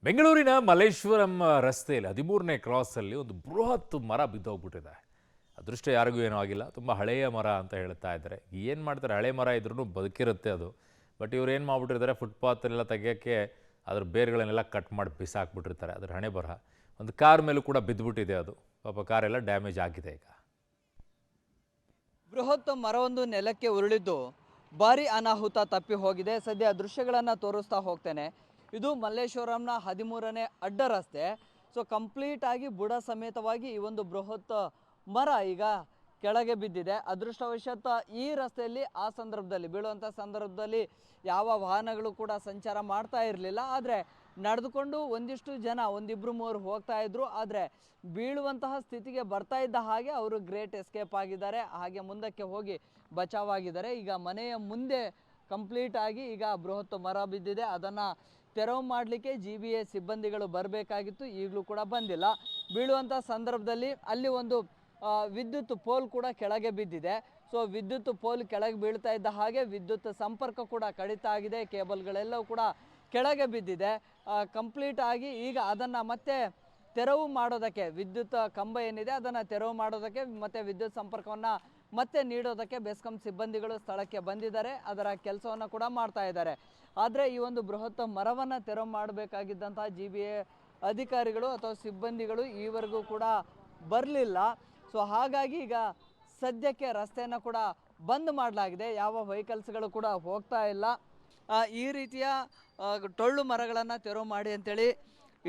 ಬೆಂಗಳೂರಿನ ಮಲ್ಲೇಶ್ವರಂ ರಸ್ತೆಯಲ್ಲಿ 13ನೇ ಕ್ರಾಸಲ್ಲಿ ಒಂದು ಬೃಹತ್ ಮರ ಬಿದ್ದೋಗ್ಬಿಟ್ಟಿದೆ. ಅದೃಷ್ಟ ಯಾರಿಗೂ ಏನೂ ಆಗಿಲ್ಲ. ತುಂಬ ಹಳೆಯ ಮರ ಅಂತ ಹೇಳ್ತಾ ಇದ್ದಾರೆ. ಏನು ಮಾಡ್ತಾರೆ, ಹಳೆ ಮರ ಇದ್ರೂ ಬದುಕಿರುತ್ತೆ ಅದು. ಬಟ್ ಇವ್ರು ಏನು ಮಾಡ್ಬಿಟ್ಟಿರ್ತಾರೆ, ಫುಟ್ಪಾತನ್ನೆಲ್ಲ ತೆಗಿಯೋಕ್ಕೆ ಅದ್ರ ಬೇರುಗಳನ್ನೆಲ್ಲ ಕಟ್ ಮಾಡಿ ಬಿಸಾಕ್ಬಿಟ್ಟಿರ್ತಾರೆ. ಅದ್ರ ಹಣೆ ಬರಹ. ಒಂದು ಕಾರ್ ಮೇಲೂ ಕೂಡ ಬಿದ್ದುಬಿಟ್ಟಿದೆ ಅದು. ಪಾಪ ಕಾರೆಲ್ಲ ಡ್ಯಾಮೇಜ್ ಆಗಿದೆ ಈಗ. ಬೃಹತ್ ಮರವೊಂದು ನೆಲಕ್ಕೆ ಉರುಳಿದ್ದು ಭಾರಿ ಅನಾಹುತ ತಪ್ಪಿ ಹೋಗಿದೆ. ಸದ್ಯ ದೃಶ್ಯಗಳನ್ನು ತೋರಿಸ್ತಾ ಹೋಗ್ತೇನೆ. ಇದು ಮಲ್ಲೇಶ್ವರಂನ 13ನೇ ಅಡ್ಡ ರಸ್ತೆ. ಸೊ ಕಂಪ್ಲೀಟ್ ಆಗಿ ಬುಡ ಸಮೇತವಾಗಿ ಈ ಒಂದು ಬೃಹತ್ ಮರ ಈಗ ಕೆಳಗೆ ಬಿದ್ದಿದೆ. ಅದೃಷ್ಟವಶಾತ್ ಈ ರಸ್ತೆಯಲ್ಲಿ ಆ ಸಂದರ್ಭದಲ್ಲಿ ಬೀಳುವಂಥ ಸಂದರ್ಭದಲ್ಲಿ ಯಾವ ವಾಹನಗಳು ಕೂಡ ಸಂಚಾರ ಮಾಡ್ತಾ ಇರಲಿಲ್ಲ. ಆದರೆ ನಡೆದುಕೊಂಡು ಒಂದಿಷ್ಟು ಜನ ಒಂದಿಬ್ಬರು ಮೂವರು ಹೋಗ್ತಾ ಇದ್ರು. ಆದರೆ ಬೀಳುವಂತಹ ಸ್ಥಿತಿಗೆ ಬರ್ತಾ ಇದ್ದ ಹಾಗೆ ಅವರು ಗ್ರೇಟ್ ಎಸ್ಕೇಪ್ ಆಗಿದ್ದಾರೆ. ಹಾಗೆ ಮುಂದಕ್ಕೆ ಹೋಗಿ ಬಚಾವಾಗಿದ್ದಾರೆ. ಈಗ ಮನೆಯ ಮುಂದೆ ಕಂಪ್ಲೀಟ್ ಆಗಿ ಈಗ ಬೃಹತ್ ಮರ ಬಿದ್ದಿದೆ. ಅದನ್ನು ತೆರವು ಮಾಡಲಿಕ್ಕೆ GBA ಸಿಬ್ಬಂದಿಗಳು ಬರಬೇಕಾಗಿತ್ತು, ಈಗಲೂ ಕೂಡ ಬಂದಿಲ್ಲ. ಬೀಳುವಂಥ ಸಂದರ್ಭದಲ್ಲಿ ಅಲ್ಲಿ ಒಂದು ವಿದ್ಯುತ್ ಪೋಲ್ ಕೂಡ ಕೆಳಗೆ ಬಿದ್ದಿದೆ. ಸೊ ವಿದ್ಯುತ್ ಪೋಲ್ ಕೆಳಗೆ ಬೀಳ್ತಾ ಇದ್ದ ಹಾಗೆ ವಿದ್ಯುತ್ ಸಂಪರ್ಕ ಕೂಡ ಕಡಿತ ಆಗಿದೆ. ಕೇಬಲ್ಗಳೆಲ್ಲವೂ ಕೂಡ ಕೆಳಗೆ ಬಿದ್ದಿದೆ. ಕಂಪ್ಲೀಟ್ ಆಗಿ ಈಗ ಅದನ್ನು ಮತ್ತೆ ತೆರವು ಮಾಡೋದಕ್ಕೆ, ವಿದ್ಯುತ್ ಕಂಬ ಏನಿದೆ ಅದನ್ನು ತೆರವು ಮಾಡೋದಕ್ಕೆ ಮತ್ತು ವಿದ್ಯುತ್ ಸಂಪರ್ಕವನ್ನು ಮತ್ತೆ ನೀಡೋದಕ್ಕೆ ಬೆಸ್ಕಾಂ ಸಿಬ್ಬಂದಿಗಳು ಸ್ಥಳಕ್ಕೆ ಬಂದಿದ್ದಾರೆ. ಅದರ ಕೆಲಸವನ್ನು ಕೂಡ ಮಾಡ್ತಾ ಇದ್ದಾರೆ. ಆದರೆ ಈ ಒಂದು ಬೃಹತ್ ಮರವನ್ನು ತೆರವು ಮಾಡಬೇಕಾಗಿದ್ದಂತಹ GBA ಅಧಿಕಾರಿಗಳು ಅಥವಾ ಸಿಬ್ಬಂದಿಗಳು ಈವರೆಗೂ ಕೂಡ ಬರಲಿಲ್ಲ. ಸೊ ಹಾಗಾಗಿ ಈಗ ಸದ್ಯಕ್ಕೆ ರಸ್ತೆಯನ್ನು ಕೂಡ ಬಂದ್ ಮಾಡಲಾಗಿದೆ. ಯಾವ ವೆಹಿಕಲ್ಸ್ಗಳು ಕೂಡ ಹೋಗ್ತಾ ಇಲ್ಲ. ಈ ರೀತಿಯ ಟೊಳ್ಳು ಮರಗಳನ್ನು ತೆರವು ಮಾಡಿ ಅಂತೇಳಿ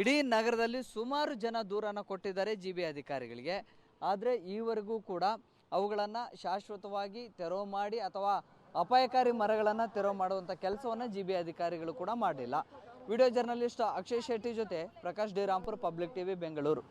ಇಡೀ ನಗರದಲ್ಲಿ ಸುಮಾರು ಜನ ದೂರನ್ನು ಕೊಟ್ಟಿದ್ದಾರೆ GBA ಅಧಿಕಾರಿಗಳಿಗೆ. ಆದರೆ ಈವರೆಗೂ ಕೂಡ ಅವುಗಳನ್ನು ಶಾಶ್ವತವಾಗಿ ತೆರವು ಮಾಡಿ ಅಥವಾ ಅಪಾಯಕಾರಿ ಮರಗಳನ್ನು ತೆರವು ಮಾಡುವಂಥ ಕೆಲಸವನ್ನು GBA ಅಧಿಕಾರಿಗಳು ಕೂಡ ಮಾಡಿಲ್ಲ. ವಿಡಿಯೋ ಜರ್ನಲಿಸ್ಟ್ ಅಕ್ಷಯ್ ಶೆಟ್ಟಿ ಜೊತೆ Prakash D Rampur, public TV, Bengaluru.